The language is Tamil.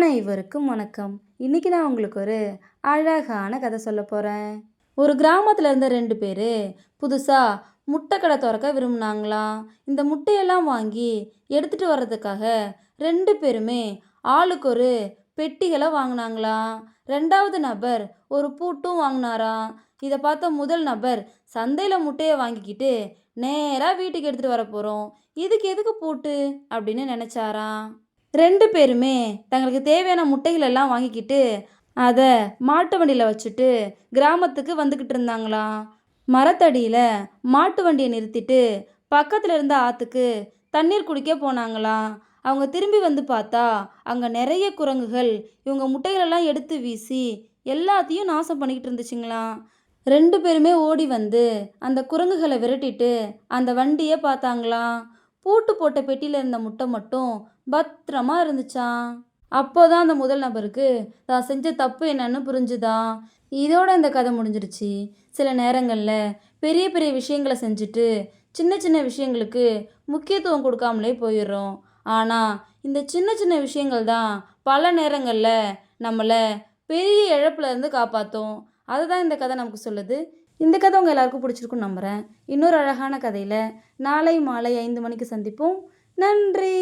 அனைவருக்கும் வணக்கம். இன்னைக்கு நான் உங்களுக்கு ஒரு அழகான கதை சொல்ல போகிறேன். ஒரு கிராமத்தில் இருந்த 2 பேர் புதுசாக முட்டை கடை திறக்க விரும்பினாங்களாம். இந்த முட்டையெல்லாம் வாங்கி எடுத்துகிட்டு வர்றதுக்காக 2 பேருமே ஆளுக்கு ஒரு பெட்டிகளை வாங்கினாங்களாம். 2வது நபர் ஒரு பூட்டும் வாங்கினாராம். இதை பார்த்த முதல் நபர் சந்தையில் முட்டையை வாங்கிக்கிட்டு நேராக வீட்டுக்கு எடுத்துகிட்டு வர போகிறோம், இதுக்கு எதுக்கு பூட்டு அப்படின்னு நினச்சாராம். 2 பேருமே தங்களுக்கு தேவையான முட்டைகள் எல்லாம் வாங்கிக்கிட்டு அதை மாட்டு வண்டியில் வச்சுட்டு கிராமத்துக்கு வந்துக்கிட்டு இருந்தாங்களாம். மரத்தடியில் மாட்டு வண்டியை நிறுத்திட்டு பக்கத்தில் இருந்த ஆற்றுக்கு தண்ணீர் குடிக்க போனாங்களாம். அவங்க திரும்பி வந்து பார்த்தா அங்கே நிறைய குரங்குகள் இவங்க முட்டைகளெல்லாம் எடுத்து வீசி எல்லாத்தையும் நாசம் பண்ணிக்கிட்டு இருந்துச்சுங்களாம். 2 பேருமே ஓடி வந்து அந்த குரங்குகளை விரட்டிட்டு அந்த வண்டியை பார்த்தாங்களாம். பூட்டு போட்ட பெட்டியில் இருந்த முட்டை மட்டும் பத்திரமா இருந்துச்சாம். அப்போதான் அந்த முதல் நபருக்கு தான் செஞ்ச தப்பு என்னன்னு புரிஞ்சுதான். இதோட இந்த கதை முடிஞ்சிருச்சு. சில நேரங்களில் பெரிய பெரிய விஷயங்களை செஞ்சுட்டு சின்ன சின்ன விஷயங்களுக்கு முக்கியத்துவம் கொடுக்காமலே போயிடுறோம். ஆனால் இந்த சின்ன சின்ன விஷயங்கள் தான் பல நேரங்களில் நம்மளை பெரிய இழப்புல இருந்து காப்பாற்றும். அதுதான் இந்த கதை நமக்கு சொல்லுது. இந்த கதை உங்கள் எல்லாருக்கும் பிடிச்சிருக்குன்னு நம்புகிறேன். இன்னொரு அழகான கதையில் நாளை மாலை 5 மணிக்கு சந்திப்போம். நன்றி.